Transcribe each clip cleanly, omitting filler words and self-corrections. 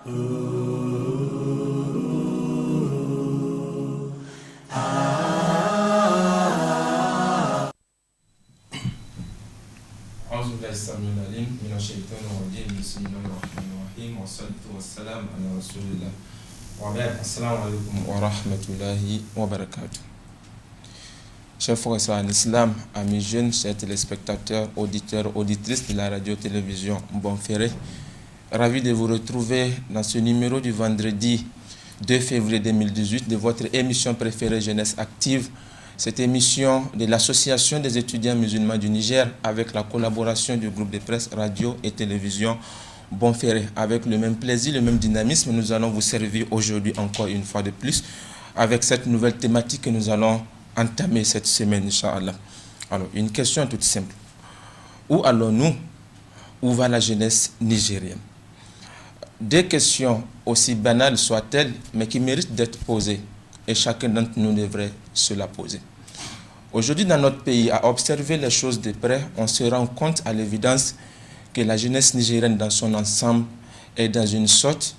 أعوذ بالله السميع العليم من الشيطان الرجيم بسم الله الرحمن الرحيم والصلاة والسلام على رسول الله وبعد السلام عليكم ورحمة الله وبركاته. Chers frères et sœurs en islam, amis jeunes, chers téléspectateurs, auditeurs, auditrices de la radio-télévision Bonferré, ravi de vous retrouver dans ce numéro du vendredi 2 février 2018 de votre émission préférée Jeunesse Active. Cette émission de l'Association des étudiants musulmans du Niger avec la collaboration du groupe de presse radio et télévision Bonferré. Avec le même plaisir, le même dynamisme, nous allons vous servir aujourd'hui encore une fois de plus avec cette nouvelle thématique que nous allons entamer cette semaine, Inch'Allah. Alors, une question toute simple. Où allons-nous? Où va la jeunesse nigérienne? Deux questions aussi banales soient-elles, mais qui méritent d'être posées. Et chacun d'entre nous devrait se la poser. Aujourd'hui, dans notre pays, à observer les choses de près, on se rend compte à l'évidence que la jeunesse nigérienne dans son ensemble est dans une sorte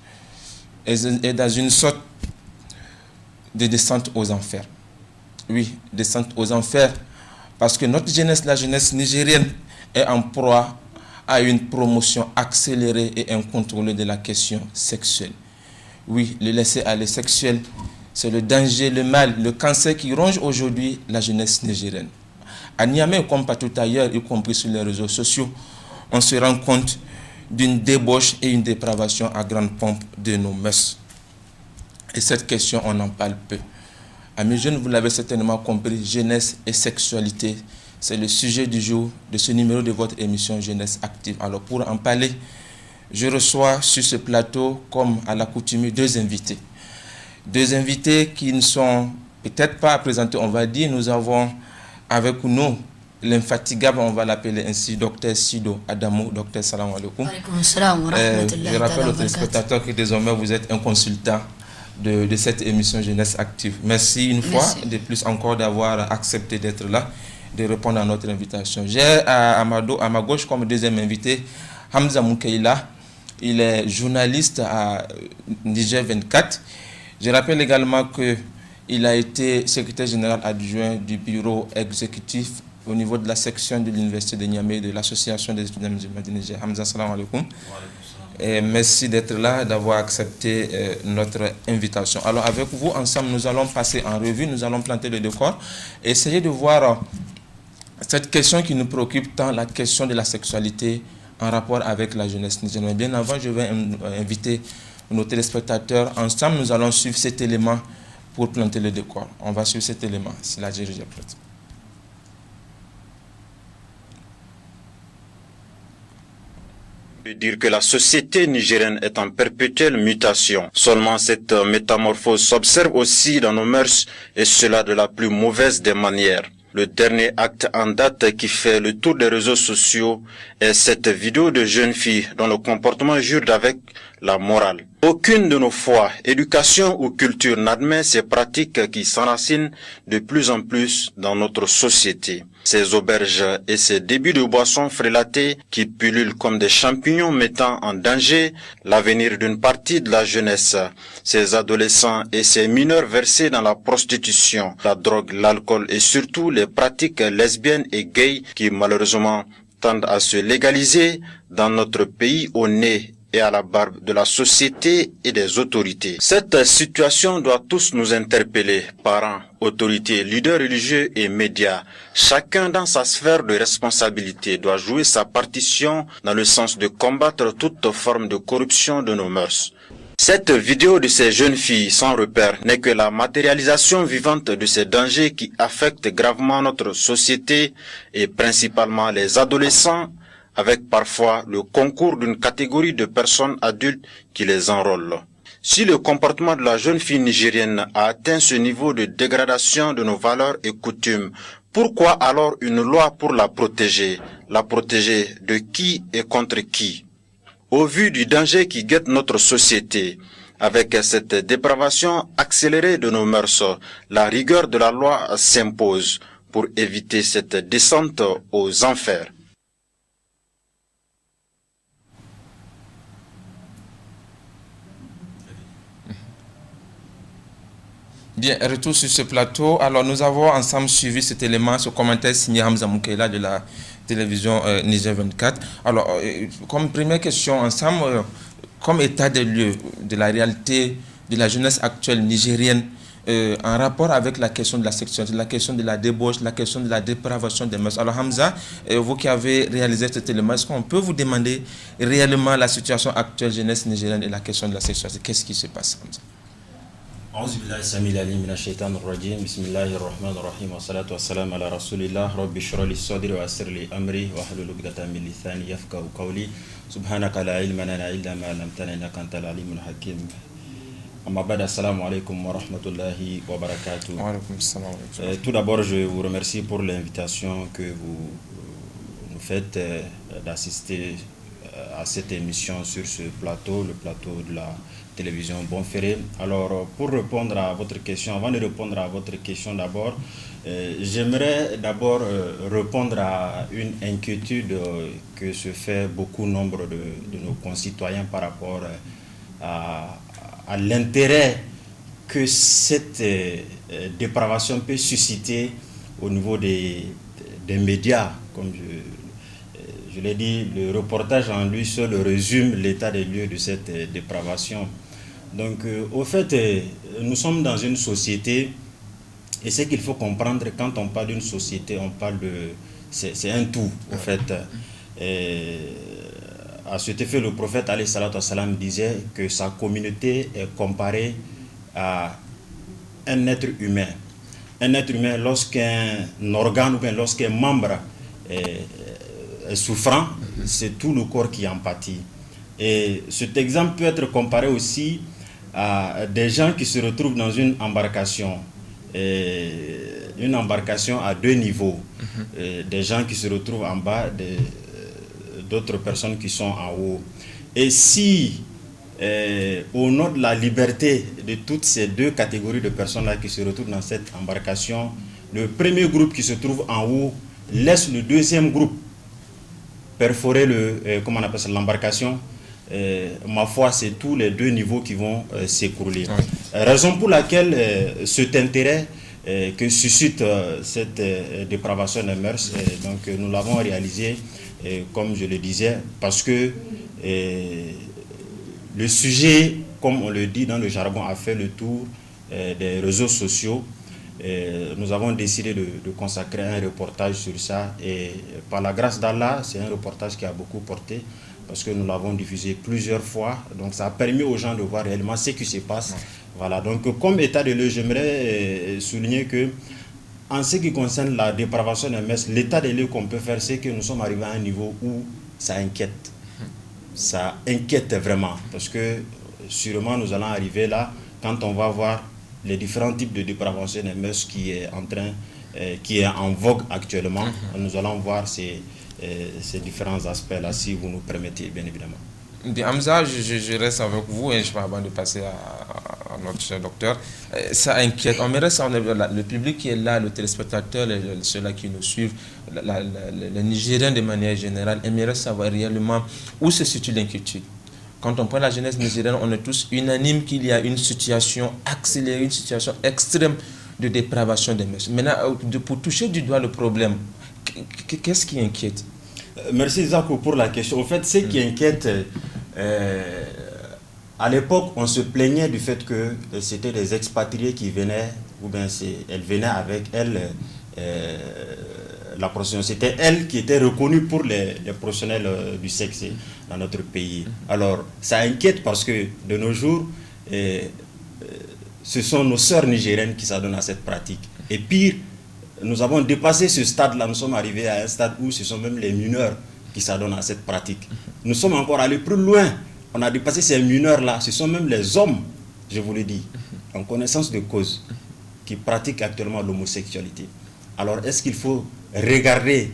de descente aux enfers. Oui, descente aux enfers, parce que notre jeunesse, la jeunesse nigérienne, est en proie à une promotion accélérée et incontrôlée de la question sexuelle. Oui, le laisser-aller sexuel, c'est le danger, le mal, le cancer qui ronge aujourd'hui la jeunesse nigérienne. À Niamey, comme partout ailleurs, y compris sur les réseaux sociaux, on se rend compte d'une débauche et une dépravation à grande pompe de nos mœurs. Et cette question, on en parle peu. Amis jeunes, vous l'avez certainement compris, jeunesse et sexualité, c'est le sujet du jour de ce numéro de votre émission Jeunesse Active. Alors pour en parler, je reçois sur ce plateau, comme à l'accoutumée, deux invités. Deux invités qui ne sont peut-être pas à présenter, on va dire. Nous avons avec nous l'infatigable, on va l'appeler ainsi, Dr Sido Adamou. Dr, salam alaikum. Je rappelle aux téléspectateurs que désormais vous êtes un consultant de cette émission Jeunesse Active. Merci une fois de plus encore d'avoir accepté d'être là, de répondre à notre invitation. J'ai à ma gauche comme deuxième invité Hamza Moukaila. Il est journaliste à Niger 24. Je rappelle également qu'il a été secrétaire général adjoint du bureau exécutif au niveau de la section de l'Université de Niamey de l'Association des étudiants musulmans du Niger. Hamza, salam alaikum. Et merci d'être là, d'avoir accepté notre invitation. Alors avec vous, ensemble, nous allons passer en revue, nous allons planter le décor et essayer de voir cette question qui nous préoccupe tant, la question de la sexualité en rapport avec la jeunesse nigérienne. Bien avant, je vais inviter nos téléspectateurs. Ensemble, nous allons suivre cet élément pour planter le décor. On va suivre cet élément, si la dirigeante est prête. De dire que la société nigérienne est en perpétuelle mutation. Seulement cette métamorphose s'observe aussi dans nos mœurs, et cela de la plus mauvaise des manières. Le dernier acte en date qui fait le tour des réseaux sociaux est cette vidéo de jeune fille dont le comportement jure avec la morale. Aucune de nos foi, éducation ou culture n'admet ces pratiques qui s'enracinent de plus en plus dans notre société. Ces auberges et ces débits de boissons frélatées qui pullulent comme des champignons mettant en danger l'avenir d'une partie de la jeunesse. Ces adolescents et ces mineurs versés dans la prostitution, la drogue, l'alcool et surtout les pratiques lesbiennes et gays qui malheureusement tendent à se légaliser dans notre pays au nez et à la barbe de la société et des autorités. Cette situation doit tous nous interpeller, parents, autorités, leaders religieux et médias. Chacun dans sa sphère de responsabilité doit jouer sa partition dans le sens de combattre toute forme de corruption de nos mœurs. Cette vidéo de ces jeunes filles sans repère n'est que la matérialisation vivante de ces dangers qui affectent gravement notre société et principalement les adolescents, avec parfois le concours d'une catégorie de personnes adultes qui les enrôlent. Si le comportement de la jeune fille nigérienne a atteint ce niveau de dégradation de nos valeurs et coutumes, pourquoi alors une loi pour la protéger? La protéger de qui et contre qui? Au vu du danger qui guette notre société, avec cette dépravation accélérée de nos mœurs, la rigueur de la loi s'impose pour éviter cette descente aux enfers. Bien, retour sur ce plateau. Alors, nous avons ensemble suivi cet élément, ce commentaire signé Hamza Moukela de la télévision Niger 24. Alors, comme première question ensemble, comme état des lieux de la réalité de la jeunesse actuelle nigérienne, en rapport avec la question de la sexualité, la question de la débauche, la question de la dépravation des mœurs. Alors Hamza, vous qui avez réalisé cet élément, est-ce qu'on peut vous demander réellement la situation actuelle jeunesse nigérienne et la question de la sexualité? Qu'est-ce qui se passe, Hamza? أعوذ بالله السميع العليم من الشيطان الرجيم بسم الله الرحمن الرحيم والصلاة والسلام على رسول الله رب اشرح لي صدري ويسر لي أمري واحلل عقدة من لساني يفقهوا قولي سبحانك لا علم لنا إلا ما علمتنا إنك أنت العليم الحكيم أما بعد السلام عليكم ورحمة الله وبركاته. Tout d'abord, je vous remercie pour l'invitation que vous nous faites d'assister à cette émission sur ce plateau, le plateau de la télévision Bonferré. Alors, pour répondre à votre question, avant de répondre à votre question d'abord, j'aimerais d'abord répondre à une inquiétude que se fait beaucoup nombre de nos concitoyens par rapport à l'intérêt que cette dépravation peut susciter au niveau des médias. Comme je l'ai dit, le reportage en lui seul résume l'état des lieux de cette dépravation. Donc, au fait, nous sommes dans une société, et ce qu'il faut comprendre, quand on parle d'une société, on parle de... C'est un tout, au fait. Et à cet effet, le prophète, alayhi salatu wassalam, disait que sa communauté est comparée à un être humain. Un être humain, lorsqu'un organe ou bien lorsqu'un membre est souffrant, c'est tout le corps qui en pâtit. Et cet exemple peut être comparé aussi à des gens qui se retrouvent dans une embarcation à deux niveaux. Des gens qui se retrouvent en bas, d'autres personnes qui sont en haut. Et si, au nom de la liberté de toutes ces deux catégories de personnes-là qui se retrouvent dans cette embarcation, le premier groupe qui se trouve en haut laisse le deuxième groupe perforer l'embarcation, ma foi, c'est tous les deux niveaux qui vont s'écrouler. Oui. Raison pour laquelle cet intérêt que suscite cette dépravation des mœurs, donc nous l'avons réalisé, comme je le disais, parce que le sujet, comme on le dit dans le jargon, a fait le tour des réseaux sociaux. Nous avons décidé de consacrer un reportage sur ça, et par la grâce d'Allah, c'est un reportage qui a beaucoup porté parce que nous l'avons diffusé plusieurs fois, donc ça a permis aux gens de voir réellement ce qui se passe. Ouais. Voilà, donc comme état de lieu, j'aimerais souligner que en ce qui concerne la dépravation des mœurs, l'état de lieu qu'on peut faire, c'est que nous sommes arrivés à un niveau où ça inquiète. Ça inquiète vraiment, parce que sûrement nous allons arriver là quand on va voir les différents types de dépravation des mœurs qui est en vogue actuellement. Nous allons voir ces différents aspects-là, si vous nous permettez, bien évidemment. Hamza, je reste avec vous, et avant de passer à notre cher docteur. Ça inquiète. On aimerait savoir, le public qui est là, le téléspectateur, ceux-là qui nous suivent, les Nigériens de manière générale, aimeraient savoir réellement où se situe l'inquiétude. Quand on prend la jeunesse nigérienne, on est tous unanimes qu'il y a une situation accélérée, une situation extrême de dépravation des mœurs. Maintenant, pour toucher du doigt le problème, qu'est-ce qui inquiète? Merci Zako pour la question. En fait, ce qui inquiète, à l'époque, on se plaignait du fait que c'était des expatriés qui venaient, ou bien elles venaient avec elles la prostitution. C'était elle qui était reconnue pour les professionnels du sexe dans notre pays. Alors, ça inquiète parce que de nos jours, ce sont nos sœurs nigériennes qui s'adonnent à cette pratique. Et pire, nous avons dépassé ce stade-là, nous sommes arrivés à un stade où ce sont même les mineurs qui s'adonnent à cette pratique. Nous sommes encore allés plus loin, on a dépassé ces mineurs-là, ce sont même les hommes, je vous le dis, en connaissance de cause, qui pratiquent actuellement l'homosexualité. Alors, est-ce qu'il faut regarder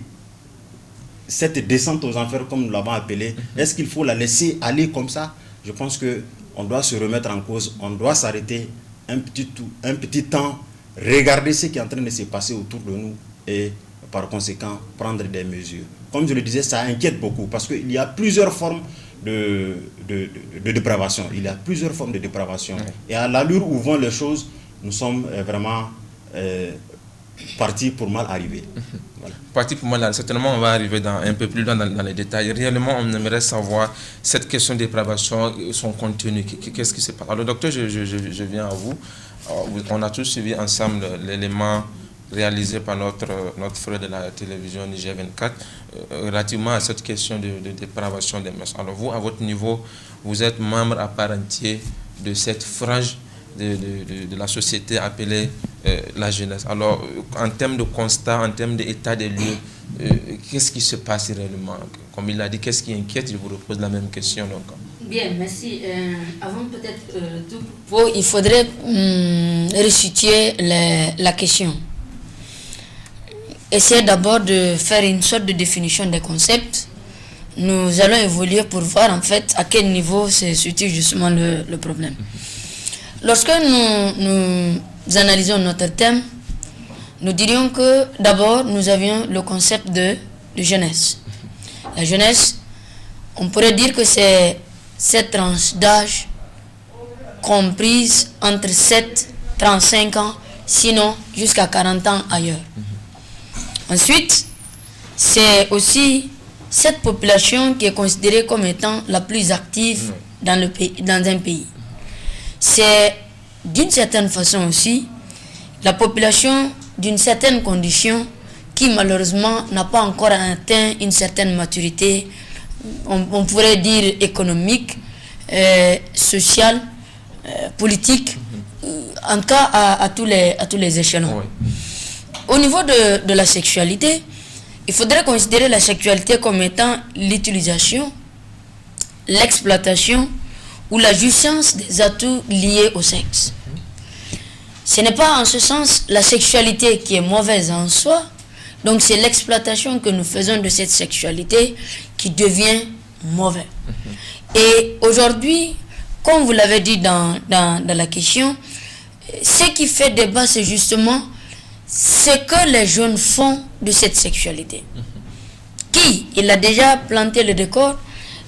cette descente aux enfers, comme nous l'avons appelée, est-ce qu'il faut la laisser aller comme ça? Je pense qu'on doit se remettre en cause, on doit s'arrêter un petit temps, regarder ce qui est en train de se passer autour de nous et par conséquent prendre des mesures. Comme je le disais, ça inquiète beaucoup parce qu'il y a plusieurs formes de dépravation. Il y a plusieurs formes de dépravation. Et à l'allure où vont les choses, nous sommes vraiment partis pour mal arriver. Voilà. Parti pour moi, certainement, on va arriver un peu plus loin dans les détails. Réellement, on aimerait savoir cette question de dépravation, son contenu, qu'est-ce qui se passe. Alors, docteur, je viens à vous. On a tous suivi ensemble l'élément réalisé par notre frère de la télévision Niger 24 relativement à cette question de dépravation des mœurs. Alors, vous, à votre niveau, vous êtes membre à part entière de cette frange de la société appelée la jeunesse. Alors, en termes de constat, en termes d'état des lieux, qu'est-ce qui se passe réellement? Comme il l'a dit, qu'est-ce qui inquiète? Je vous repose la même question. Donc. Bien, merci. Avant peut-être tout propos, il faudrait resituer la question. Essayer d'abord de faire une sorte de définition des concepts. Nous allons évoluer pour voir en fait à quel niveau se situe justement le problème. Lorsque nous analysons notre thème, nous dirions que d'abord nous avions le concept de jeunesse. La jeunesse, on pourrait dire que c'est cette tranche d'âge comprise entre 7 et 35 ans, sinon jusqu'à 40 ans ailleurs. Ensuite, c'est aussi cette population qui est considérée comme étant la plus active dans un pays. C'est d'une certaine façon aussi la population d'une certaine condition qui malheureusement n'a pas encore atteint une certaine maturité, on pourrait dire économique, sociale, politique, en tout cas à tous les échelons. Oui. Au niveau de la sexualité, il faudrait considérer la sexualité comme étant l'utilisation, l'exploitation ou la jouissance des atouts liés au sexe. Ce n'est pas en ce sens la sexualité qui est mauvaise en soi, donc c'est l'exploitation que nous faisons de cette sexualité qui devient mauvaise. Et aujourd'hui, comme vous l'avez dit dans la question, ce qui fait débat, c'est justement ce que les jeunes font de cette sexualité. Qui, il a déjà planté le décor,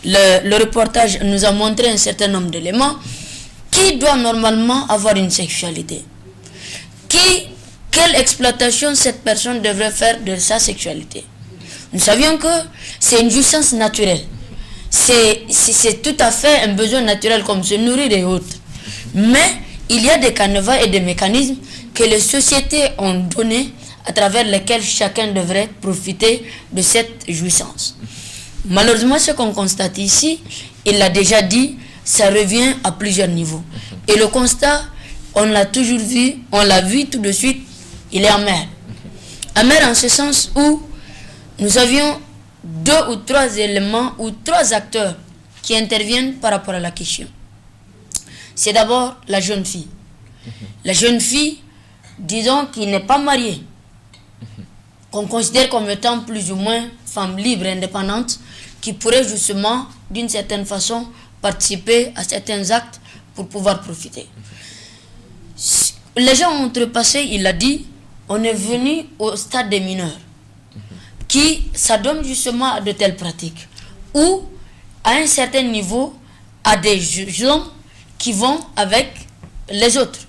le reportage nous a montré un certain nombre d'éléments. Qui doit normalement avoir une sexualité? Quelle exploitation cette personne devrait faire de sa sexualité? Nous savions que c'est une jouissance naturelle. C'est tout à fait un besoin naturel comme se nourrir et autres. Mais il y a des canevas et des mécanismes que les sociétés ont donnés à travers lesquels chacun devrait profiter de cette jouissance. Malheureusement, ce qu'on constate ici, il l'a déjà dit, ça revient à plusieurs niveaux. Et le constat, on l'a toujours vu, on l'a vu tout de suite, il est amer. Amer en ce sens où nous avions 2 ou 3 éléments ou 3 acteurs qui interviennent par rapport à la question. C'est d'abord la jeune fille. La jeune fille, disons, qui n'est pas mariée, qu'on considère comme étant plus ou moins femme libre, indépendante, qui pourrait justement, d'une certaine façon, participer à certains actes pour pouvoir profiter. Les gens ont outrepassé, il l'a dit, on est venu au stade des mineurs, qui s'adonnent justement à de telles pratiques, ou à un certain niveau, à des hommes qui vont avec les autres,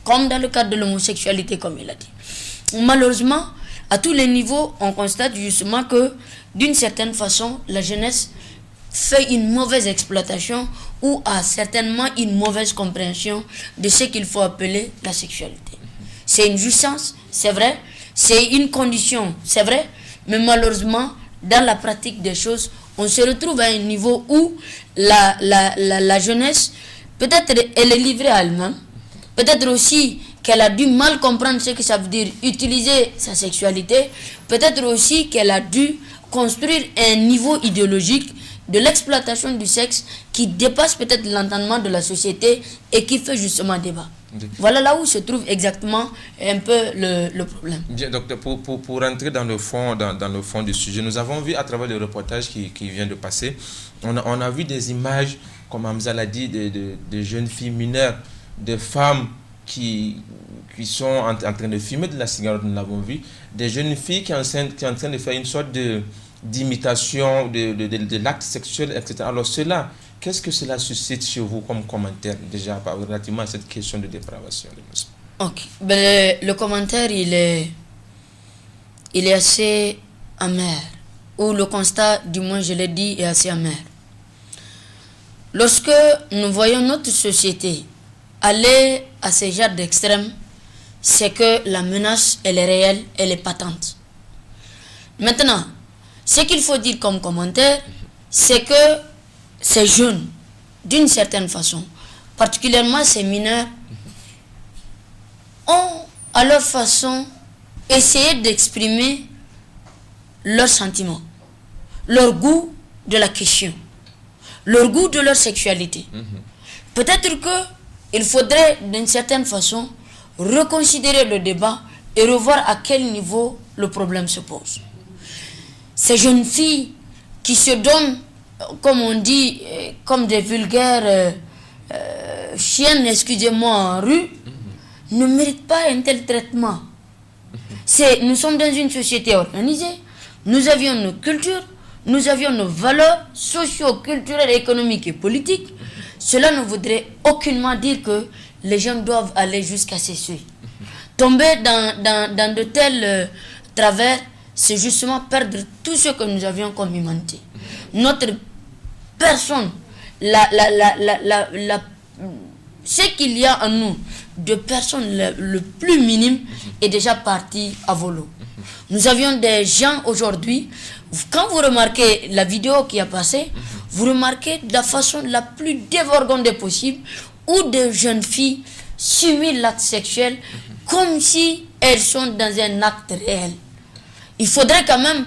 comme dans le cadre de l'homosexualité, comme il a dit. Malheureusement, à tous les niveaux, on constate justement que, d'une certaine façon, la jeunesse fait une mauvaise exploitation ou a certainement une mauvaise compréhension de ce qu'il faut appeler la sexualité. C'est une jouissance, c'est vrai, c'est une condition, c'est vrai, mais malheureusement, dans la pratique des choses, on se retrouve à un niveau où la jeunesse, peut-être elle est livrée à elle-même, peut-être aussi qu'elle a du mal comprendre ce que ça veut dire utiliser sa sexualité, peut-être aussi qu'elle a dû construire un niveau idéologique de l'exploitation du sexe qui dépasse peut-être l'entendement de la société et qui fait justement débat. Voilà là où se trouve exactement un peu le problème. Bien, docteur, pour rentrer dans le fond du sujet, nous avons vu à travers le reportage qui vient de passer, on a vu des images, comme Hamza l'a dit, de jeunes filles mineures, de femmes qui sont en train de fumer de la cigarette, nous l'avons vu, des jeunes filles qui sont en train de faire une sorte d'imitation de l'acte sexuel, etc. Alors cela, qu'est-ce que cela suscite chez vous comme commentaire déjà relativement à cette question de dépravation? Ok. Ben, le commentaire, il est assez amer. Ou le constat, du moins je l'ai dit, est assez amer. Lorsque nous voyons notre société aller à ces genres d'extrêmes, c'est que la menace, elle est réelle, elle est patente. Maintenant, ce qu'il faut dire comme commentaire, c'est que ces jeunes, d'une certaine façon, particulièrement ces mineurs, ont à leur façon essayé d'exprimer leurs sentiments, leur goût de la question, leur goût de leur sexualité. Peut-être qu'il faudrait d'une certaine façon reconsidérer le débat et revoir à quel niveau le problème se pose. Ces jeunes filles qui se donnent, comme on dit, comme des vulgaires chiennes, excusez-moi, en rue, ne méritent pas un tel traitement. Nous sommes dans une société organisée, nous avions nos cultures, nous avions nos valeurs socio-culturelles, économiques et politiques. Cela ne voudrait aucunement dire que les gens doivent aller jusqu'à ces seuils. Tomber dans de tels travers, c'est justement perdre tout ce que nous avions comme humanité. Notre personne, ce qu'il y a en nous de personnes le plus minime est déjà parti à volo. Nous avions des gens aujourd'hui, quand vous remarquez la vidéo qui a passé, vous remarquez de la façon la plus dévergondée possible où des jeunes filles simulent l'acte sexuel comme si elles sont dans un acte réel. Il faudrait quand même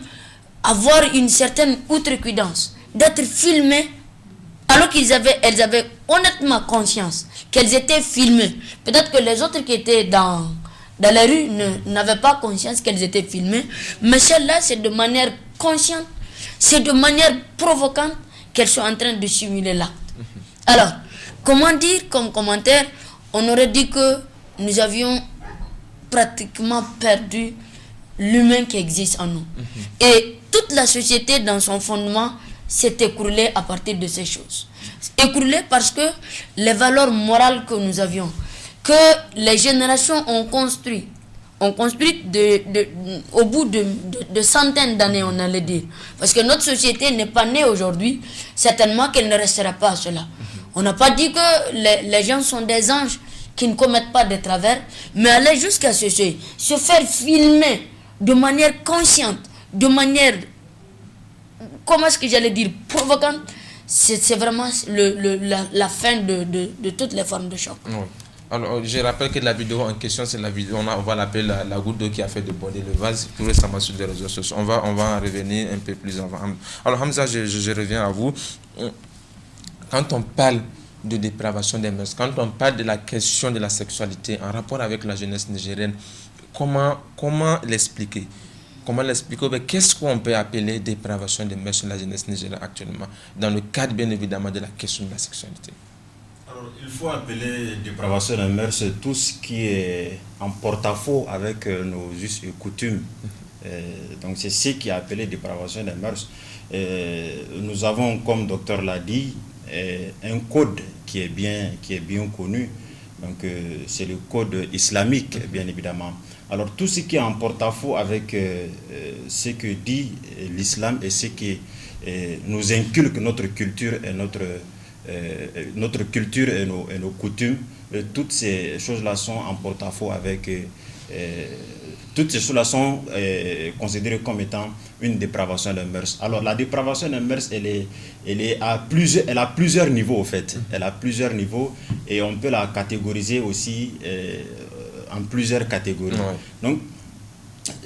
avoir une certaine outrecuidance, d'être filmées alors elles avaient honnêtement conscience qu'elles étaient filmées. Peut-être que les autres qui étaient dans la rue n'avaient pas conscience qu'elles étaient filmées, mais celles-là, c'est de manière consciente, c'est de manière provocante qu'elles sont en train de simuler l'acte. Alors, comment dire comme commentaire, on aurait dit que nous avions pratiquement perdu l'humain qui existe en nous. Et toute la société, dans son fondement, s'est écroulée à partir de ces choses. Écroulée parce que les valeurs morales que nous avions, que les générations ont construit au bout de centaines d'années, on allait dire. Parce que notre société n'est pas née aujourd'hui, certainement qu'elle ne restera pas à cela. On n'a pas dit que les gens sont des anges qui ne commettent pas de travers, mais aller jusqu'à se faire filmer de manière consciente, de manière, comment est-ce que j'allais dire, provocante, c'est vraiment la fin de toutes les formes de choc. Oui. Alors, je rappelle que la vidéo en question, c'est la vidéo, on va l'appeler la goutte d'eau qui a fait déborder le vase, tout récemment sur les réseaux sociaux. On va en revenir un peu plus avant. Alors, Hamza, je reviens à vous. Quand on parle de dépravation des mœurs, quand on parle de la question de la sexualité en rapport avec la jeunesse nigérienne, comment l'expliquer? Comment l'expliquer? Qu'est-ce qu'on peut appeler dépravation des mœurs chez la jeunesse nigérienne actuellement, dans le cadre bien évidemment de la question de la sexualité? Alors, il faut appeler dépravation des mœurs tout ce qui est en porte-à-faux avec nos us et coutumes. Donc c'est ce qui est appelé dépravation des mœurs. Nous avons, comme le docteur l'a dit, un code qui est bien connu. Donc c'est le code islamique, bien évidemment. Alors tout ce qui est en porte-à-faux avec ce que dit l'islam et ce qui nous inculque notre culture et notre culture et nos coutumes, toutes ces choses-là sont en porte-à-faux avec toutes ces choses-là sont considérées comme étant une dépravation des mœurs. Alors la dépravation des mœurs, elle a plusieurs niveaux en fait. Elle a plusieurs niveaux et on peut la catégoriser aussi en plusieurs catégories. Ouais. Donc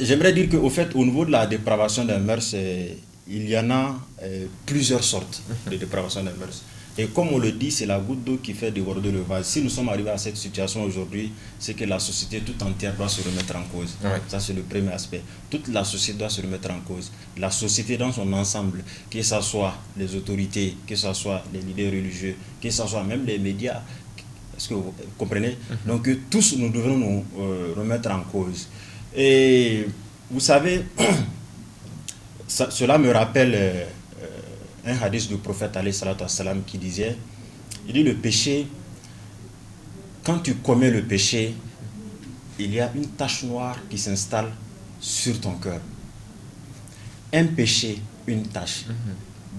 j'aimerais dire qu'au fait, au niveau de la dépravation des mœurs, il y en a plusieurs sortes de dépravation des mœurs. Et comme on le dit, c'est la goutte d'eau qui fait déborder le vase. Si nous sommes arrivés à cette situation aujourd'hui, c'est que la société toute entière doit se remettre en cause. Ouais. Ça, c'est le premier aspect. Toute la société doit se remettre en cause. La société dans son ensemble, que ce soit les autorités, que ce soit les leaders religieux, que ce soit même les médias. Est-ce que vous comprenez? Donc, tous, nous devons nous remettre en cause. Et vous savez, cela me rappelle un hadith du prophète alayhi salatu wassalam qui disait, il dit le péché, quand tu commets le péché, il y a une tache noire qui s'installe sur ton cœur. Un péché, une tache.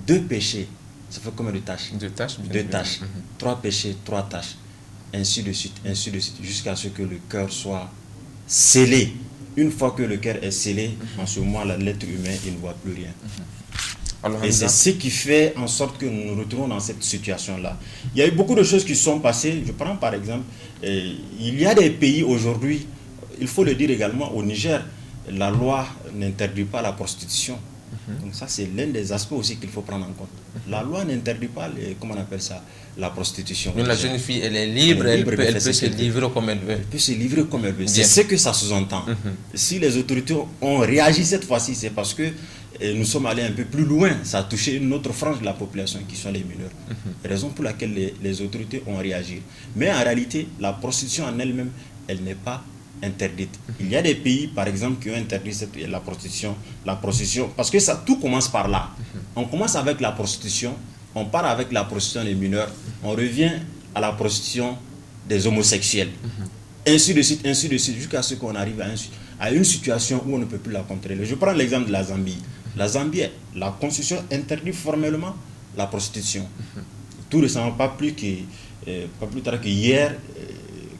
Deux péchés, ça fait combien de taches? Deux taches. Deux taches. Trois péchés, trois taches. Ainsi de suite, jusqu'à ce que le cœur soit scellé. Une fois que le cœur est scellé, en ce moment, l'être humain, il ne voit plus rien. Alors, et c'est ce qui fait en sorte que nous nous retrouvons dans cette situation-là. Il y a eu beaucoup de choses qui sont passées. Je prends par exemple, il y a des pays aujourd'hui, il faut le dire également, au Niger, la loi n'interdit pas la prostitution. Donc ça, c'est l'un des aspects aussi qu'il faut prendre en compte. La loi n'interdit pas, comment on appelle ça, la prostitution. Mais la jeune fille, elle est libre, elle peut se livrer comme elle veut. Elle peut se livrer comme elle veut. C'est ce que ça sous-entend. Si les autorités ont réagi cette fois-ci, c'est parce que nous sommes allés un peu plus loin. Ça a touché une autre frange de la population qui sont les mineurs. Raison pour laquelle les autorités ont réagi. Mais en réalité, la prostitution en elle-même, elle n'est pas interdite. Il y a des pays, par exemple, qui ont interdit la prostitution, parce que ça, tout commence par là. On commence avec la prostitution, on part avec la prostitution des mineurs, on revient à la prostitution des homosexuels. Ainsi de suite, jusqu'à ce qu'on arrive à une situation où on ne peut plus la contrôler. Je prends l'exemple de la Zambie. La Zambie, la constitution interdit formellement la prostitution. Tout récemment, pas plus tard que hier,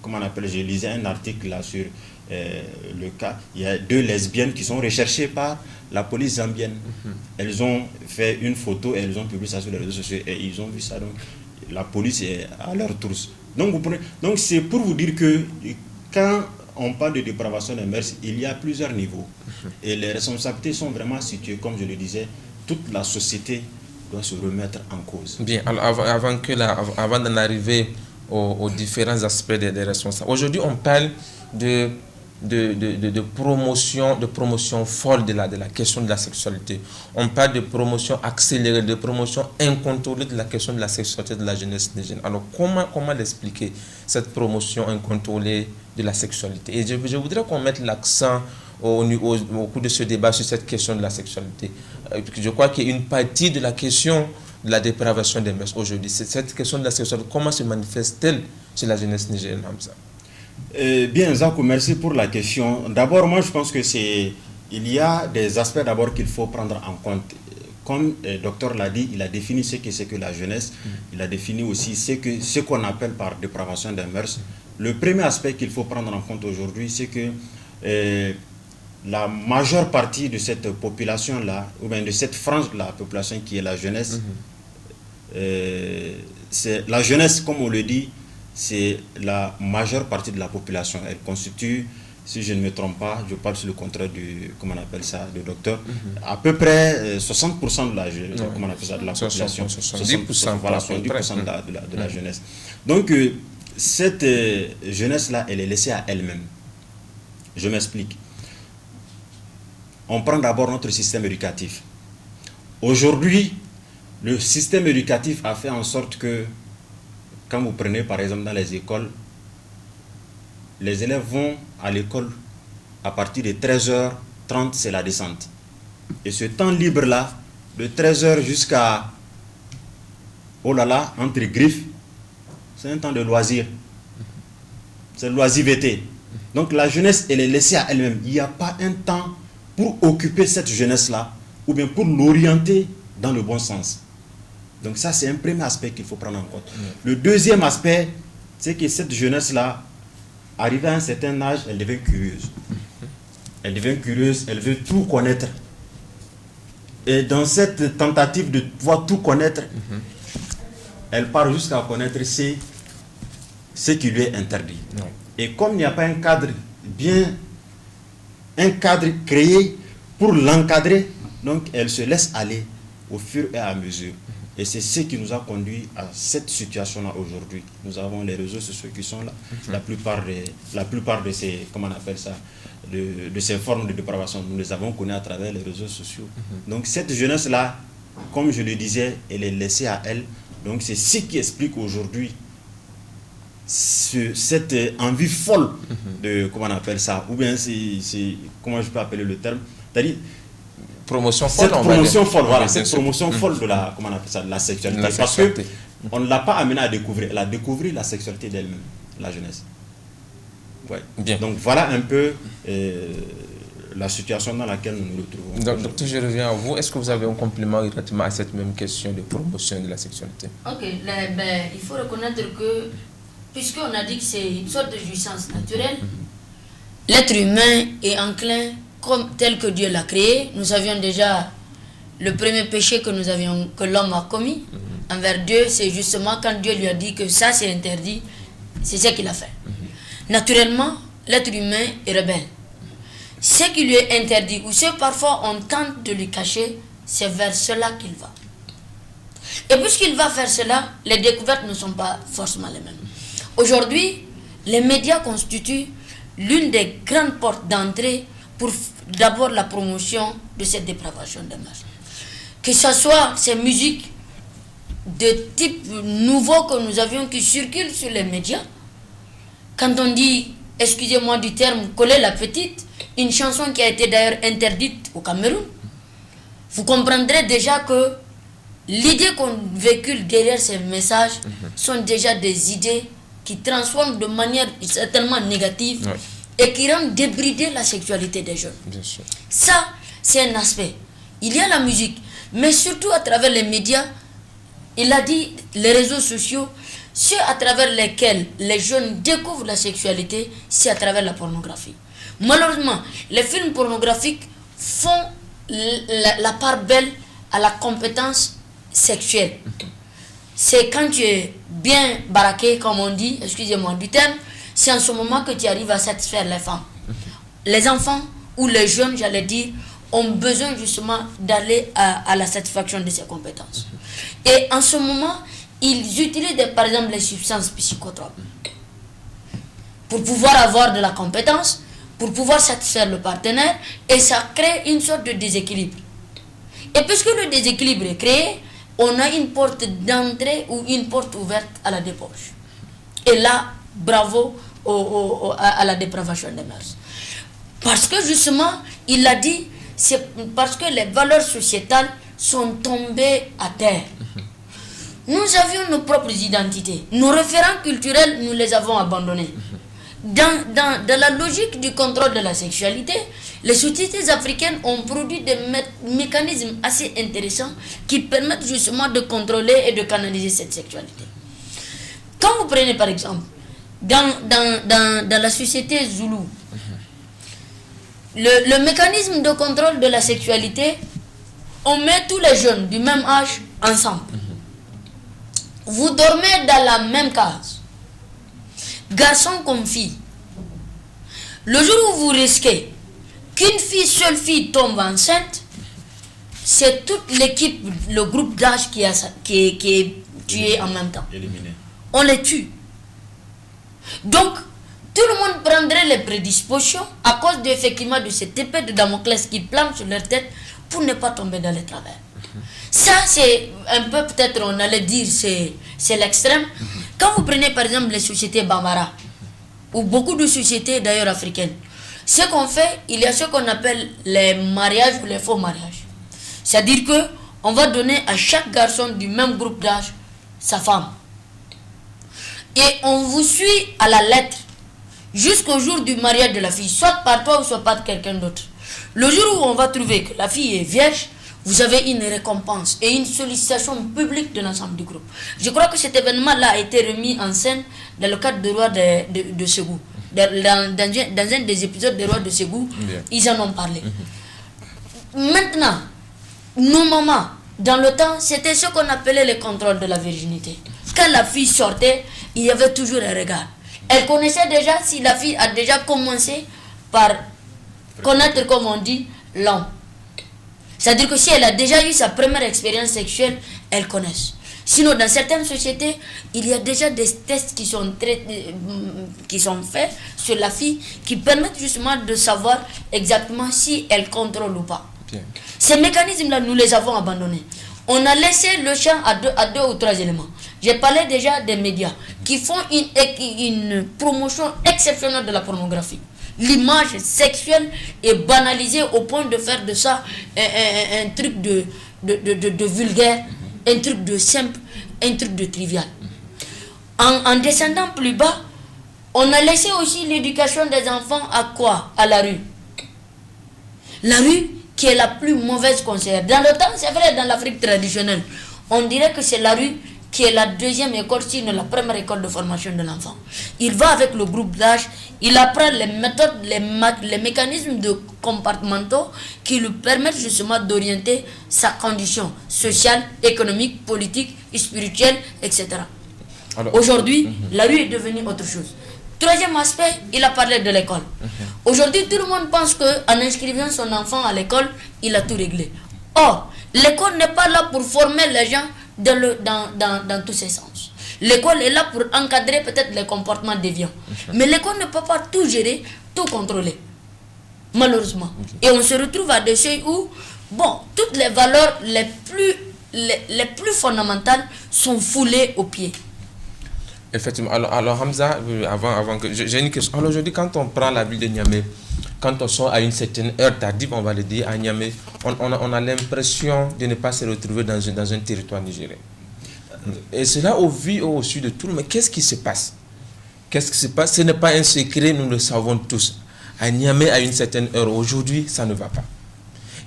comment on appelle, je lisais un article là sur le cas, il y a 2 lesbiennes qui sont recherchées par la police zambienne. Elles ont fait une photo et elles ont publié ça sur les réseaux sociaux et ils ont vu ça, donc la police est à leur trousse. Donc c'est pour vous dire que quand on parle de dépravation des mœurs, il y a plusieurs niveaux et les responsabilités sont vraiment situées, comme je le disais, toute la société doit se remettre en cause. Bien, alors avant d'en arriver aux différents aspects des responsables. Aujourd'hui, on parle de promotion folle de la question de la sexualité. On parle de promotion accélérée, de promotion incontrôlée de la question de la sexualité de la jeunesse nigérienne. Alors, comment l'expliquer, cette promotion incontrôlée de la sexualité? Et je voudrais qu'on mette l'accent au cours de ce débat sur cette question de la sexualité. Je crois qu'il y a une partie de la question de la dépravation des mœurs aujourd'hui. Cette question de la sexualité, comment se manifeste-t-elle chez la jeunesse nigérienne, Hamza? Bien, Zakou, merci pour la question. D'abord, moi, je pense que il y a des aspects d'abord qu'il faut prendre en compte. Comme le docteur l'a dit, il a défini ce que c'est que la jeunesse. Il a défini aussi ce qu'on appelle par dépravation des mœurs. Le premier aspect qu'il faut prendre en compte aujourd'hui, c'est que la majeure partie de cette population-là, ou bien de cette frange de la population qui est la jeunesse, c'est la jeunesse, comme on le dit, c'est la majeure partie de la population. Elle constitue, si je ne me trompe pas, je parle sur le contraire du, comment on appelle ça, du docteur, à peu près 60% de la, comment on appelle ça, de la population. 70%, voilà, 70% de la jeunesse. Donc, cette jeunesse-là, elle est laissée à elle-même. Je m'explique. On prend d'abord notre système éducatif. Aujourd'hui, le système éducatif a fait en sorte que, quand vous prenez par exemple dans les écoles, les élèves vont à l'école à partir de 13h30, c'est la descente. Et ce temps libre-là, de 13h jusqu'à, oh là là, entre griffes, c'est un temps de loisir. C'est loisiveté. Donc la jeunesse, elle est laissée à elle-même. Il n'y a pas un temps pour occuper cette jeunesse-là, ou bien pour l'orienter dans le bon sens. Donc ça, c'est un premier aspect qu'il faut prendre en compte. Le deuxième aspect, c'est que cette jeunesse-là, arrivée à un certain âge, elle devient curieuse. Elle devient curieuse, elle veut tout connaître. Et dans cette tentative de pouvoir tout connaître, elle part jusqu'à connaître ce qui lui est interdit. Et comme il n'y a pas un cadre créé pour l'encadrer, donc elle se laisse aller au fur et à mesure. Et c'est ce qui nous a conduit à cette situation-là aujourd'hui. Nous avons les réseaux sociaux qui sont là. La plupart de ces, comment on appelle ça, de ces formes de dépravation, nous les avons connues à travers les réseaux sociaux. Donc cette jeunesse-là, comme je le disais, elle est laissée à elle. Donc c'est ce qui explique aujourd'hui cette envie folle de, comment on appelle ça, ou bien comment je peux appeler le terme, c'est-à-dire promotion folle, cette promotion folle de la, comment on appelle ça, de la sexualité. Parce qu'on ne l'a pas amenée à découvrir. Elle a découvert la sexualité d'elle-même, la jeunesse. Ouais. Bien. Donc voilà un peu la situation dans laquelle nous nous retrouvons. Docteur, je reviens à vous. Est-ce que vous avez un complément relativement à cette même question de promotion de la sexualité? Ok, il faut reconnaître que, puisqu'on a dit que c'est une sorte de jouissance naturelle, l'être humain est enclin, comme tel que Dieu l'a créé. Nous savions déjà le premier péché que l'homme a commis envers Dieu, c'est justement quand Dieu lui a dit que ça c'est interdit, c'est ce qu'il a fait. Naturellement, l'être humain est rebelle. Ce qui lui est interdit, ou ce parfois on tente de lui cacher, c'est vers cela qu'il va. Et puisqu'il va faire cela, les découvertes ne sont pas forcément les mêmes. Aujourd'hui, les médias constituent l'une des grandes portes d'entrée pour d'abord la promotion de cette dépravation des mœurs. Que ce soit ces musiques de type nouveau que nous avions qui circulent sur les médias, quand on dit, excusez-moi du terme, coller la petite, une chanson qui a été d'ailleurs interdite au Cameroun, vous comprendrez déjà que l'idée qu'on véhicule derrière ces messages sont déjà des idées qui transforment de manière certainement négative et qui rendent débridée la sexualité des jeunes. Bien sûr. Ça, c'est un aspect. Il y a la musique, mais surtout à travers les médias, il a dit les réseaux sociaux, ceux à travers lesquels les jeunes découvrent la sexualité, c'est à travers la pornographie. Malheureusement, les films pornographiques font la part belle à la compétence sexuelle. C'est quand tu es bien baraqué, comme on dit, excusez-moi du terme, c'est en ce moment que tu arrives à satisfaire les femmes. Les enfants ou les jeunes, j'allais dire, ont besoin justement d'aller à la satisfaction de ces compétences. Et en ce moment, ils utilisent par exemple les substances psychotropes pour pouvoir avoir de la compétence, pour pouvoir satisfaire le partenaire, et ça crée une sorte de déséquilibre. Et puisque le déséquilibre est créé, on a une porte d'entrée ou une porte ouverte à la débauche. Et là, bravo à la dépravation des mœurs. Parce que justement, il l'a dit, c'est parce que les valeurs sociétales sont tombées à terre. Nous avions nos propres identités. Nos référents culturels, nous les avons abandonnés. Dans la logique du contrôle de la sexualité, les sociétés africaines ont produit des mécanismes assez intéressants qui permettent justement de contrôler et de canaliser cette sexualité. Quand vous prenez par exemple, dans la société Zoulou, le mécanisme de contrôle de la sexualité, on met tous les jeunes du même âge ensemble. Vous dormez dans la même case, garçon comme fille. Le jour où vous risquez qu'une seule fille tombe enceinte, c'est toute l'équipe, le groupe d'âge qui est tué en même temps. Éliminé. On les tue. Donc, tout le monde prendrait les prédispositions à cause effectivement de cette épée de Damoclès qui plane sur leur tête pour ne pas tomber dans les travers. Ça, c'est un peu, peut-être, on allait dire, c'est l'extrême. Quand vous prenez, par exemple, les sociétés Bambara, ou beaucoup de sociétés, d'ailleurs, africaines, ce qu'on fait, il y a ce qu'on appelle les mariages ou les faux mariages. C'est-à-dire qu'on va donner à chaque garçon du même groupe d'âge sa femme. Et on vous suit à la lettre jusqu'au jour du mariage de la fille, soit par toi ou soit par quelqu'un d'autre. Le jour où on va trouver que la fille est vierge, vous avez une récompense et une sollicitation publique de l'ensemble du groupe. Je crois que cet événement-là a été remis en scène dans le cadre de Roi de Ségou. Dans un des épisodes des Rois de Ségou, ils en ont parlé. Maintenant, nos mamans, dans le temps, c'était ce qu'on appelait le contrôle de la virginité. Quand la fille sortait, il y avait toujours un regard. Elle connaissait déjà si la fille a déjà commencé par connaître, comme on dit, l'homme. C'est-à-dire que si elle a déjà eu sa première expérience sexuelle, elle connaît. Sinon, dans certaines sociétés, il y a déjà des tests qui sont faits sur la fille qui permettent justement de savoir exactement si elle contrôle ou pas. Bien. Ces mécanismes-là, nous les avons abandonnés. On a laissé le champ à deux ou trois éléments. J'ai parlé déjà des médias qui font une promotion exceptionnelle de la pornographie. L'image sexuelle est banalisée au point de faire de ça un truc de vulgaire, un truc de simple, un truc de trivial. En descendant plus bas, On a laissé aussi l'éducation des enfants à quoi? À la rue. La rue qui est la plus mauvaise conseillère. Dans le temps, c'est vrai, dans l'Afrique traditionnelle, on dirait que c'est la rue qui est la deuxième école, sinon la première école de formation de l'enfant. Il va avec le groupe d'âge, il apprend les méthodes, les mécanismes de comportementaux qui lui permettent justement d'orienter sa condition sociale, économique, politique, spirituelle, etc. Aujourd'hui, la rue est devenue autre chose. Troisième aspect, il a parlé de l'école. Aujourd'hui, tout le monde pense qu'en inscrivant son enfant à l'école, il a tout réglé. Or, l'école n'est pas là pour former les gens dans tous ses sens. L'école est là pour encadrer peut-être les comportements déviants. Mais l'école ne peut pas tout gérer, tout contrôler. Malheureusement. Et on se retrouve à des seuils où, bon, toutes les valeurs les plus fondamentales sont foulées aux pieds. Effectivement. Alors Hamza, avant que... J'ai une question. Alors aujourd'hui, quand on prend la ville de Niamey, quand on sort à une certaine heure tardive, on va le dire, à Niamey, on a l'impression de ne pas se retrouver dans un territoire nigérien. Et cela au vu au su de tout le monde. Qu'est-ce qui se passe? Qu'est-ce qui se passe? Ce n'est pas un secret, nous le savons tous. À Niamey, à une certaine heure, aujourd'hui, ça ne va pas.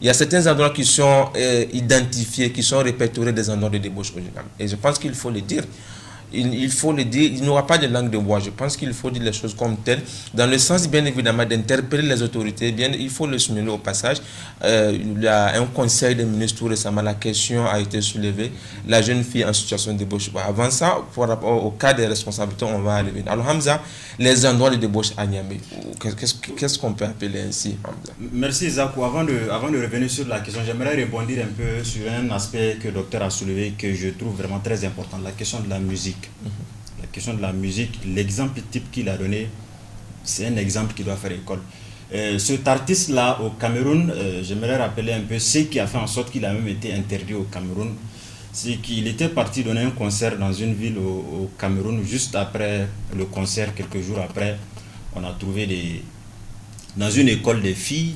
Il y a certains endroits qui sont identifiés, qui sont répertoriés des endroits de débauche originale. Et je pense qu'il faut le dire. Il faut le dire, il n'y aura pas de langue de bois. Je pense qu'il faut dire les choses comme telles, dans le sens bien évidemment d'interpeller les autorités. Bien, il faut le souligner au passage. Il y a un conseil des ministres tout récemment, la question a été soulevée, la jeune fille en situation de débauche. Avant ça, par rapport au cas des responsabilités, on va aller. Alors Hamza, les endroits de débauche à Niamey, qu'est-ce qu'on peut appeler ainsi, Hamza? Merci Zakou. Avant de revenir sur la question, j'aimerais rebondir un peu sur un aspect que le docteur a soulevé, que je trouve vraiment très important, la question de la musique. La question de la musique, l'exemple type qu'il a donné, c'est un exemple qui doit faire école. Cet artiste-là au Cameroun, j'aimerais rappeler un peu ce qui a fait en sorte qu'il a même été interdit au Cameroun. C'est qu'il était parti donner un concert dans une ville au Cameroun. Juste après le concert, quelques jours après, on a trouvé dans une école des filles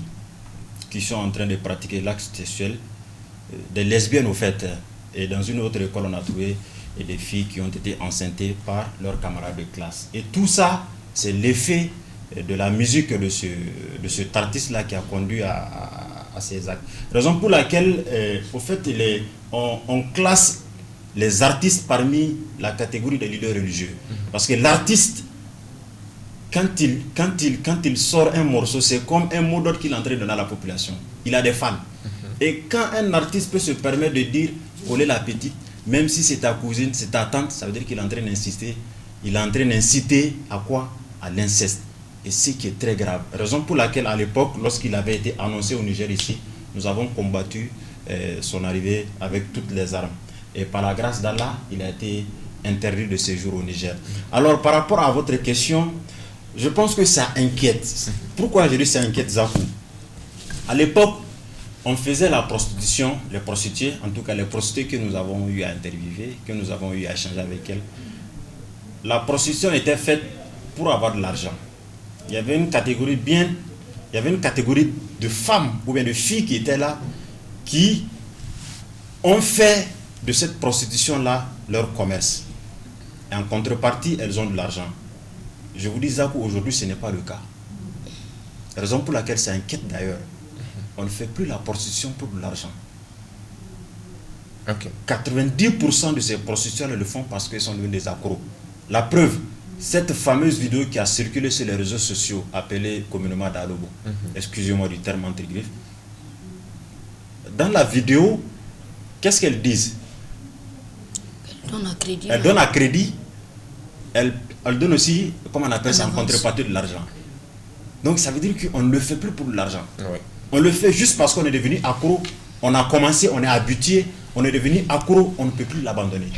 qui sont en train de pratiquer l'acte sexuel, des lesbiennes au fait. Et dans une autre école, on a trouvé des filles qui ont été enceintes par leurs camarades de classe. Et tout ça, c'est l'effet de la musique de cet artiste-là qui a conduit à ces actes. Raison pour laquelle, au fait, on classe les artistes parmi la catégorie des leaders religieux. Parce que l'artiste, quand il sort un morceau, c'est comme un mot d'ordre qu'il est en train de donner à la population. Il a des fans. Et quand un artiste peut se permettre de dire « Olé la petite », même si c'est ta cousine, c'est ta tante, ça veut dire qu'il est en train d'insister. Il est en train d'inciter à quoi? À l'inceste. Et ce qui est très grave. Raison pour laquelle, à l'époque, lorsqu'il avait été annoncé au Niger ici, nous avons combattu son arrivée avec toutes les armes. Et par la grâce d'Allah, il a été interdit de séjour au Niger. Alors, par rapport à votre question, je pense que ça inquiète. Pourquoi je dis ça inquiète, Zakou? À l'époque, on faisait la prostitution, les prostituées, en tout cas les prostituées que nous avons eu à interviewer, que nous avons eu à échanger avec elles. La prostitution était faite pour avoir de l'argent. Il y avait une catégorie de femmes ou bien de filles qui étaient là, qui ont fait de cette prostitution-là leur commerce. Et en contrepartie, elles ont de l'argent. Je vous dis, Zakou, aujourd'hui, ce n'est pas le cas. Raison pour laquelle ça inquiète d'ailleurs. On ne fait plus la prostitution pour de l'argent. 90% de ces prostituées le font parce qu'ils sont devenus des accros. La preuve, cette fameuse vidéo qui a circulé sur les réseaux sociaux, appelée communément Dalobo, excusez-moi du terme entre griffes. Dans la vidéo, qu'est-ce qu'elles disent? Elles donnent à crédit. Elles donnent aussi, comment on appelle ça, en contrepartie de l'argent. Donc ça veut dire qu'on ne le fait plus pour de l'argent. Oui. On le fait juste parce qu'on est devenu accro. On a commencé, on est habitué, on est devenu accro, on ne peut plus l'abandonner.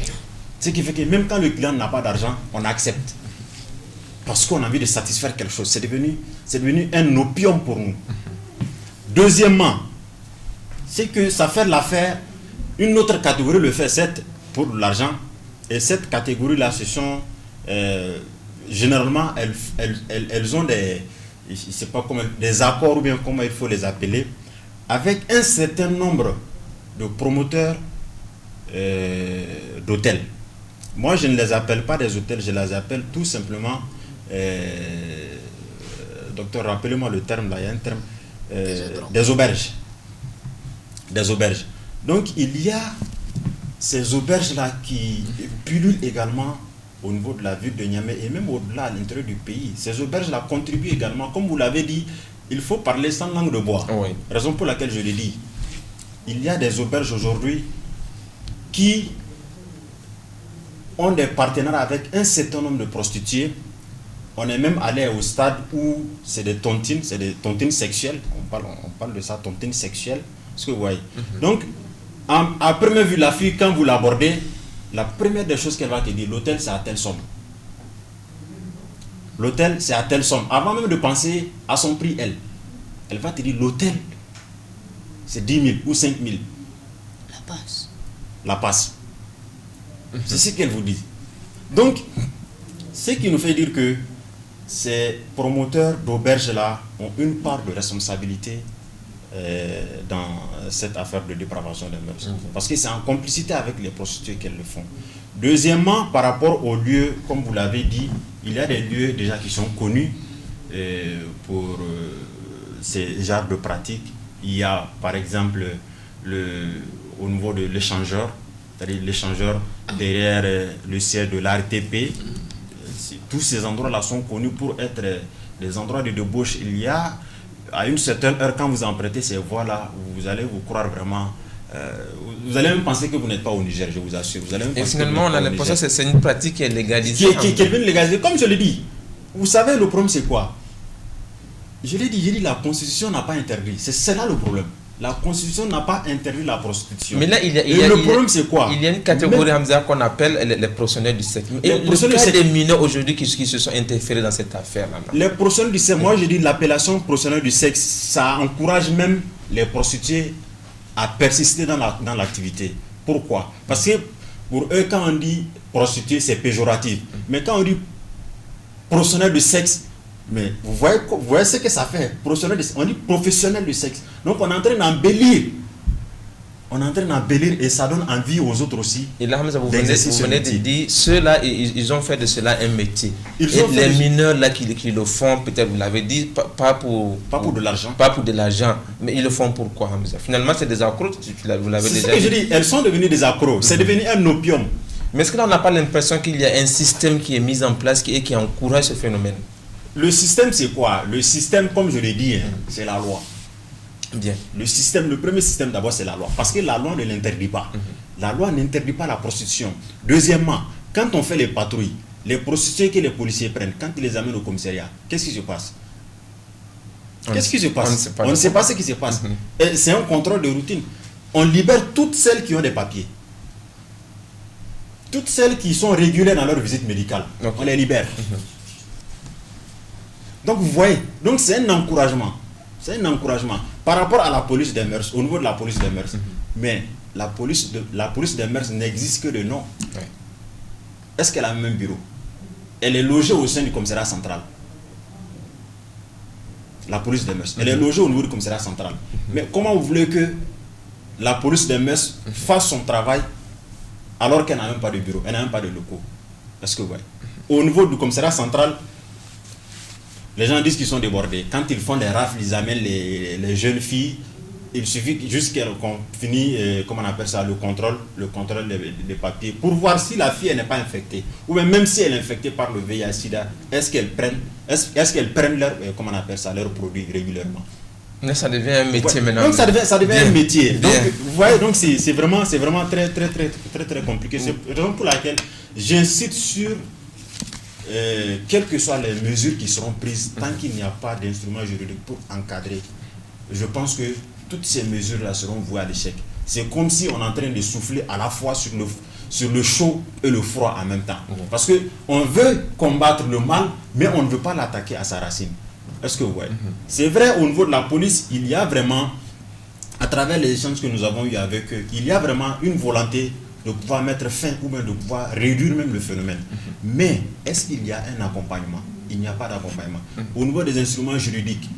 Ce qui fait que même quand le client n'a pas d'argent, on accepte. Parce qu'on a envie de satisfaire quelque chose. C'est devenu un opium pour nous. Deuxièmement, c'est que ça fait l'affaire, une autre catégorie le fait, c'est pour l'argent. Et cette catégorie-là, ce sont généralement, elles ont je ne sais pas comment, des accords ou bien comment il faut les appeler, avec un certain nombre de promoteurs d'hôtels. Moi, je ne les appelle pas des hôtels, je les appelle tout simplement docteur, rappelez-moi le terme là, il y a un terme, des auberges. Des auberges. Donc il y a ces auberges-là qui pullulent également au niveau de la ville de Niamey et même au-delà à l'intérieur du pays. Ces auberges-là contribuent également, comme vous l'avez dit, il faut parler sans langue de bois. Oui. Raison pour laquelle je l'ai dit. Il y a des auberges aujourd'hui qui ont des partenaires avec un certain nombre de prostituées. On est même allé au stade où c'est des tontines sexuelles. On parle de ça, tontines sexuelles. Ce que vous voyez. Donc, à première vue, la fille, quand vous l'abordez, la première des choses qu'elle va te dire, l'hôtel c'est à telle somme. L'hôtel c'est à telle somme. Avant même de penser à son prix, elle va te dire l'hôtel c'est 10 000 ou 5 000. La passe. C'est ce qu'elle vous dit. Donc, ce qui nous fait dire que ces promoteurs d'auberges-là ont une part de responsabilité dans cette affaire de dépravation des mœurs. Parce que c'est en complicité avec les prostituées qu'elles le font. Deuxièmement, par rapport aux lieux, comme vous l'avez dit, il y a des lieux déjà qui sont connus pour ces genres de pratiques. Il y a par exemple au niveau de l'échangeur, c'est-à-dire l'échangeur derrière le siège de l'ARTP. Tous ces endroits-là sont connus pour être des endroits de débauche. Il y a, à une certaine heure, quand vous empruntez ces voies-là, vous allez vous croire vraiment... vous allez même penser que vous n'êtes pas au Niger, je vous assure. Vous allez même Et finalement, on a l'impression que c'est une pratique qui est légalisée. Qui est bien légalisée. Comme je l'ai dit, vous savez, le problème c'est quoi? Je l'ai dit, la Constitution n'a pas interdit. C'est là le problème. La Constitution n'a pas interdit la prostitution. Mais là, le problème, c'est quoi? Il y a une catégorie, Hamza, qu'on appelle les professionnels du sexe. Et le cas des mineurs aujourd'hui qui se sont interférés dans cette affaire-là. Les professionnels du sexe, moi je dis l'appellation professionnel du sexe, ça encourage même les prostituées à persister dans l'activité. Pourquoi? Parce que pour eux, quand on dit prostituée, c'est péjoratif. Mais quand on dit professionnel du sexe, mais vous voyez ce que ça fait. On dit professionnel du sexe. Donc on est en train d'embellir. On est en train d'embellir et ça donne envie aux autres aussi. Et là, vous venez de dire, ceux-là, ils ont fait de cela un métier. Et les mineurs là qui le font, peut-être vous l'avez dit, pas pour de l'argent. Pas pour de l'argent. Mais ils le font pourquoi, Hamza? Finalement, c'est des accros, vous l'avez déjà dit. C'est ce que je dis, elles sont devenues des accros. C'est devenu un opium. Mais est-ce que là, on n'a pas l'impression qu'il y a un système qui est mis en place et qui encourage ce phénomène? Le système, c'est quoi? Le système, comme je l'ai dit, c'est la loi. Bien. Le premier système d'abord, c'est la loi. Parce que la loi ne l'interdit pas. La loi n'interdit pas la prostitution. Deuxièmement, quand on fait les patrouilles, les prostituées que les policiers prennent, quand ils les amènent au commissariat, qu'est-ce qui se passe? Qu'est-ce qui se passe? On ne sait pas ce qui se passe. C'est un contrôle de routine. On libère toutes celles qui ont des papiers. Toutes celles qui sont régulières dans leur visite médicale. On les libère. Donc vous voyez, donc c'est un encouragement. C'est un encouragement par rapport à la police des mœurs, au niveau de la police des mœurs. Mais la police des mœurs n'existe que de nom. Est-ce qu'elle a un même bureau? Elle est logée au sein du commissariat central. La police des mœurs. Elle est logée au niveau du commissariat central. Mais comment vous voulez que la police des mœurs fasse son travail alors qu'elle n'a même pas de bureau, elle n'a même pas de locaux? Est-ce que vous voyez? Au niveau du commissariat central, les gens disent qu'ils sont débordés. Quand ils font des rafles, ils amènent les jeunes filles. Il suffit juste qu'elles finissent, comment on appelle ça, le contrôle des papiers, pour voir si la fille n'est pas infectée. Ou même si elle est infectée par le VIH-Sida, est-ce qu'elles prennent leur, comment on appelle ça, leurs produits régulièrement. Mais ça devient un métier maintenant. Donc ça devient un métier. Donc vous voyez, donc c'est vraiment très compliqué. C'est la raison pour laquelle j'insiste sur quelles que soient les mesures qui seront prises, tant qu'il n'y a pas d'instrument juridique pour encadrer, je pense que toutes ces mesures-là seront vouées à l'échec. C'est comme si on est en train de souffler à la fois sur le chaud et le froid en même temps. Parce qu'on veut combattre le mal, mais on ne veut pas l'attaquer à sa racine. Est-ce que vous voyez? C'est vrai, au niveau de la police, il y a vraiment, à travers les échanges que nous avons eus avec eux, il y a vraiment une volonté de pouvoir mettre fin ou même de pouvoir réduire même le phénomène. Mais est-ce qu'il y a un accompagnement? Il n'y a pas d'accompagnement. Au niveau des instruments juridiques,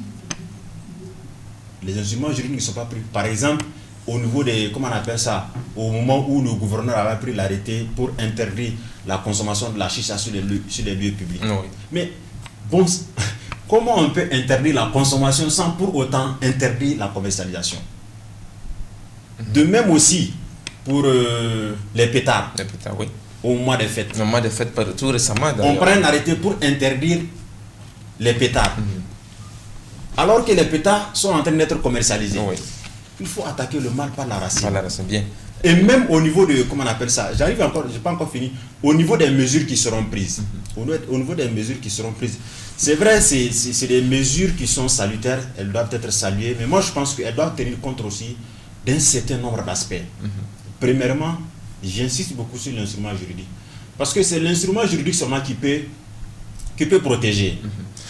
les instruments juridiques ne sont pas pris. Par exemple, au niveau des, comment on appelle ça, au moment où le gouverneur avait pris l'arrêté pour interdire la consommation de la chicha sur les lieux publics. Oui. Mais Bon, comment on peut interdire la consommation sans pour autant interdire la commercialisation? De même aussi pour les pétards. Les pétards, oui. Au mois des fêtes. Au mois des fêtes, tout récemment. On prend un arrêté pour interdire les pétards. Alors que les pétards sont en train d'être commercialisés. Oui. Il faut attaquer le mal par la racine. Par la racine, bien. Et même au niveau de, comment on appelle ça, j'arrive encore, je n'ai pas encore fini, au niveau des mesures qui seront prises. Au niveau des mesures qui seront prises. C'est vrai, c'est des mesures qui sont salutaires, elles doivent être saluées, mais moi je pense qu'elles doivent tenir compte aussi d'un certain nombre d'aspects. Premièrement, j'insiste beaucoup sur l'instrument juridique. Parce que c'est l'instrument juridique seulement qui peut protéger.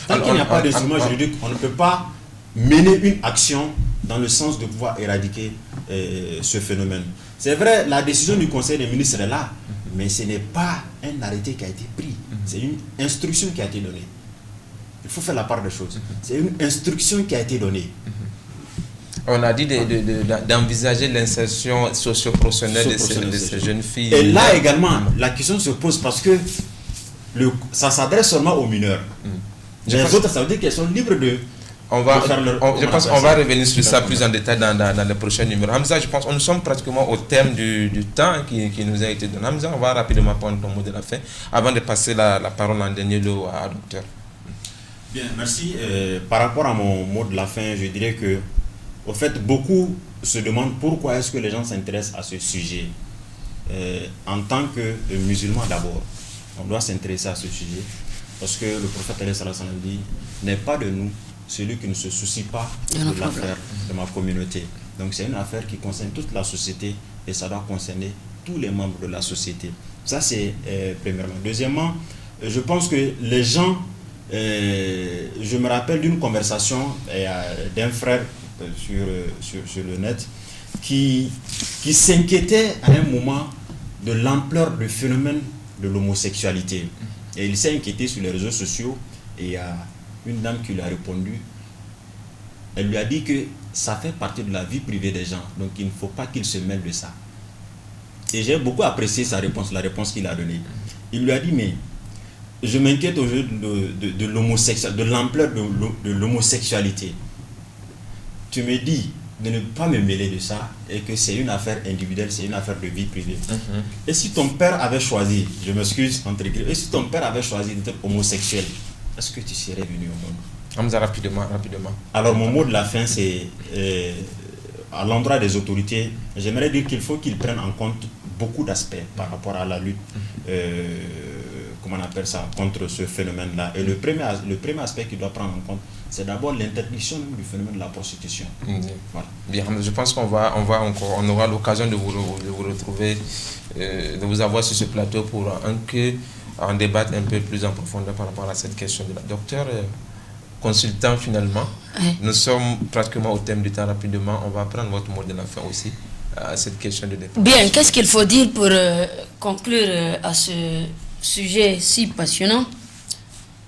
Tant qu'il n'y a pas d'instrument juridique, on ne peut pas mener une action dans le sens de pouvoir éradiquer ce phénomène. C'est vrai, la décision du Conseil des ministres est là, mais ce n'est pas un arrêté qui a été pris. C'est une instruction qui a été donnée. Il faut faire la part des choses. C'est une instruction qui a été donnée. On a dit d'envisager l'insertion socio-professionnelle de ces jeunes filles. Et là également, la question se pose parce que ça s'adresse seulement aux mineurs. Les autres, ça veut dire qu'elles sont libres de... Je pense qu'on va revenir sur ça plus en détail dans les prochains numéros. Hamza, je pense que nous sommes pratiquement au terme du temps qui nous a été donné. Hamza, on va rapidement prendre ton mot de la fin avant de passer la parole en dernier lieu à docteur. Bien, merci. Par rapport à mon mot de la fin, je dirais que, au fait, beaucoup se demandent pourquoi est-ce que les gens s'intéressent à ce sujet. En tant que musulman d'abord, on doit s'intéresser à ce sujet parce que le prophète dit « n'est pas de nous celui qui ne se soucie pas de l'affaire de ma communauté ». Donc c'est une affaire qui concerne toute la société et ça doit concerner tous les membres de la société. Ça c'est premièrement. Deuxièmement, je pense que les gens, je me rappelle d'une conversation d'un frère sur le net qui s'inquiétait à un moment de l'ampleur du phénomène de l'homosexualité. Et il s'est inquiété sur les réseaux sociaux et il y a une dame qui lui a répondu. Elle lui a dit que ça fait partie de la vie privée des gens, donc il ne faut pas qu'ils se mêlent de ça. Et j'ai beaucoup apprécié sa réponse, la réponse qu'il a donnée. Il lui a dit, mais je m'inquiète aujourd'hui de l'ampleur de l'homosexualité. Tu me dis de ne pas me mêler de ça et que c'est une affaire individuelle, c'est une affaire de vie privée. Et si ton père avait choisi, je m'excuse entre guillemets, et si ton père avait choisi d'être homosexuel, est-ce que tu serais venu au monde? Hamza, rapidement. Alors mon mot de la fin, c'est à l'endroit des autorités, j'aimerais dire qu'il faut qu'ils prennent en compte beaucoup d'aspects par rapport à la lutte, comment on appelle ça, contre ce phénomène-là. Et le premier aspect qu'il doit prendre en compte, c'est d'abord l'interdiction du phénomène de la prostitution. Voilà. Bien, je pense qu'on aura l'occasion de vous retrouver, de vous avoir sur ce plateau pour en débattre un peu plus en profondeur par rapport à cette question de la docteur. Consultant finalement, nous sommes pratiquement au thème du temps rapidement. On va prendre votre mot de la fin aussi à cette question de départ. Bien, qu'est-ce qu'il faut dire pour conclure à ce sujet si passionnant?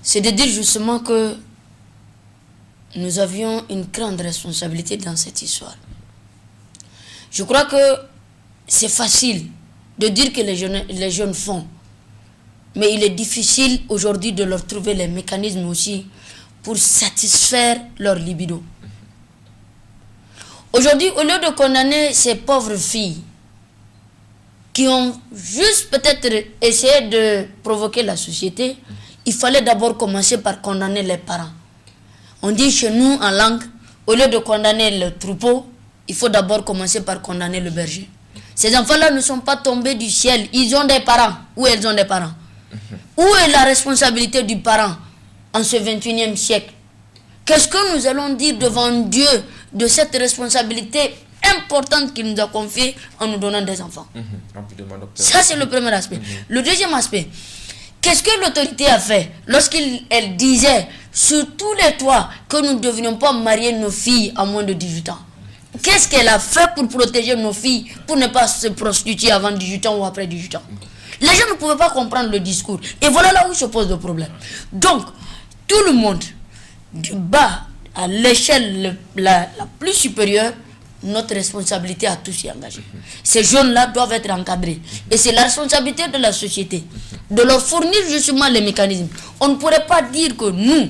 C'est de dire justement que nous avions une grande responsabilité dans cette histoire. Je crois que c'est facile de dire que les jeunes font, mais il est difficile aujourd'hui de leur trouver les mécanismes aussi pour satisfaire leur libido. Aujourd'hui, au lieu de condamner ces pauvres filles qui ont juste peut-être essayé de provoquer la société, il fallait d'abord commencer par condamner les parents. On dit chez nous en langue, au lieu de condamner le troupeau, il faut d'abord commencer par condamner le berger. Ces enfants-là ne sont pas tombés du ciel, ils ont des parents. Où elles ont des parents? Où est la responsabilité du parent en ce 21e siècle? Qu'est-ce que nous allons dire devant Dieu de cette responsabilité importante qu'il nous a confiée en nous donnant des enfants? Ça, c'est le premier aspect. Le deuxième aspect, qu'est-ce que l'autorité a fait lorsqu'elle disait sur tous les toits que nous ne devrions pas marier nos filles à moins de 18 ans? Qu'est-ce qu'elle a fait pour protéger nos filles, pour ne pas se prostituer avant 18 ans ou après 18 ans? Les gens ne pouvaient pas comprendre le discours. Et voilà là où se pose le problème. Donc, tout le monde, du bas à l'échelle la plus supérieure, notre responsabilité à tous y engager. Ces jeunes-là doivent être encadrés. Et c'est la responsabilité de la société de leur fournir justement les mécanismes. On ne pourrait pas dire que nous,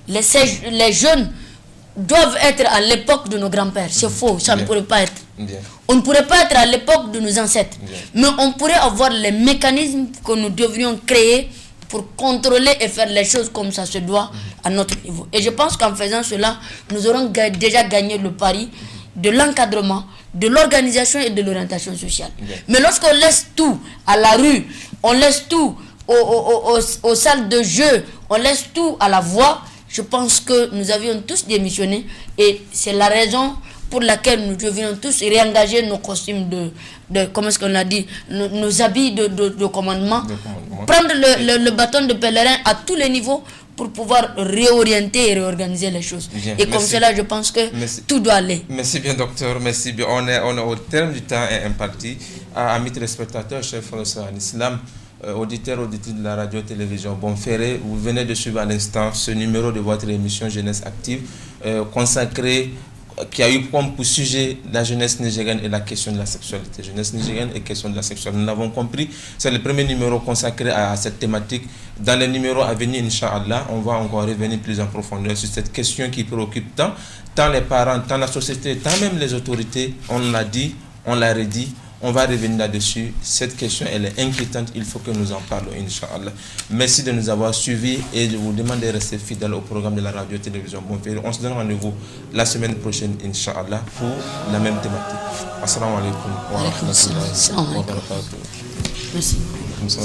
les jeunes, doivent être à l'époque de nos grands-pères. C'est faux, ça ne pourrait pas être. On ne pourrait pas être à l'époque de nos ancêtres. Mais on pourrait avoir les mécanismes que nous devrions créer pour contrôler et faire les choses comme ça se doit à notre niveau. Et je pense qu'en faisant cela, nous aurons déjà gagné le pari de l'encadrement, de l'organisation et de l'orientation sociale. Mais lorsqu'on laisse tout à la rue, on laisse tout aux salles de jeu, on laisse tout à la voie, je pense que nous avions tous démissionné et c'est la raison pour laquelle nous devions tous réengager nos costumes comment est-ce qu'on l'a dit, nos habits de commandement, prendre le bâton de pèlerin à tous les niveaux pour pouvoir réorienter et réorganiser les choses. Bien, et comme cela, je pense que tout doit aller. Merci bien, docteur. Merci bien. On est au terme du temps imparti. Amis téléspectateurs, chers frères en islam, auditeurs, auditrices de la radio-télévision Bonferré, vous venez de suivre à l'instant ce numéro de votre émission Jeunesse Active consacré, qui a eu comme pour sujet la jeunesse nigérienne et la question de la sexualité. Jeunesse nigérienne et question de la sexualité. Nous l'avons compris, c'est le premier numéro consacré à cette thématique. Dans les numéros à venir, Inch'Allah, on va encore revenir plus en profondeur sur cette question qui préoccupe tant les parents, tant la société, tant même les autorités. On l'a dit, on l'a redit. On va revenir là-dessus. Cette question, elle est inquiétante. Il faut que nous en parlons, Inch'Allah. Merci de nous avoir suivis et je vous demande de rester fidèles au programme de la radio-télévision Bonferré. On se donne rendez-vous la semaine prochaine, Inch'Allah, pour la même thématique. Assalamu alaikum wa rahmatullahi wa barakatuh. Merci. Merci.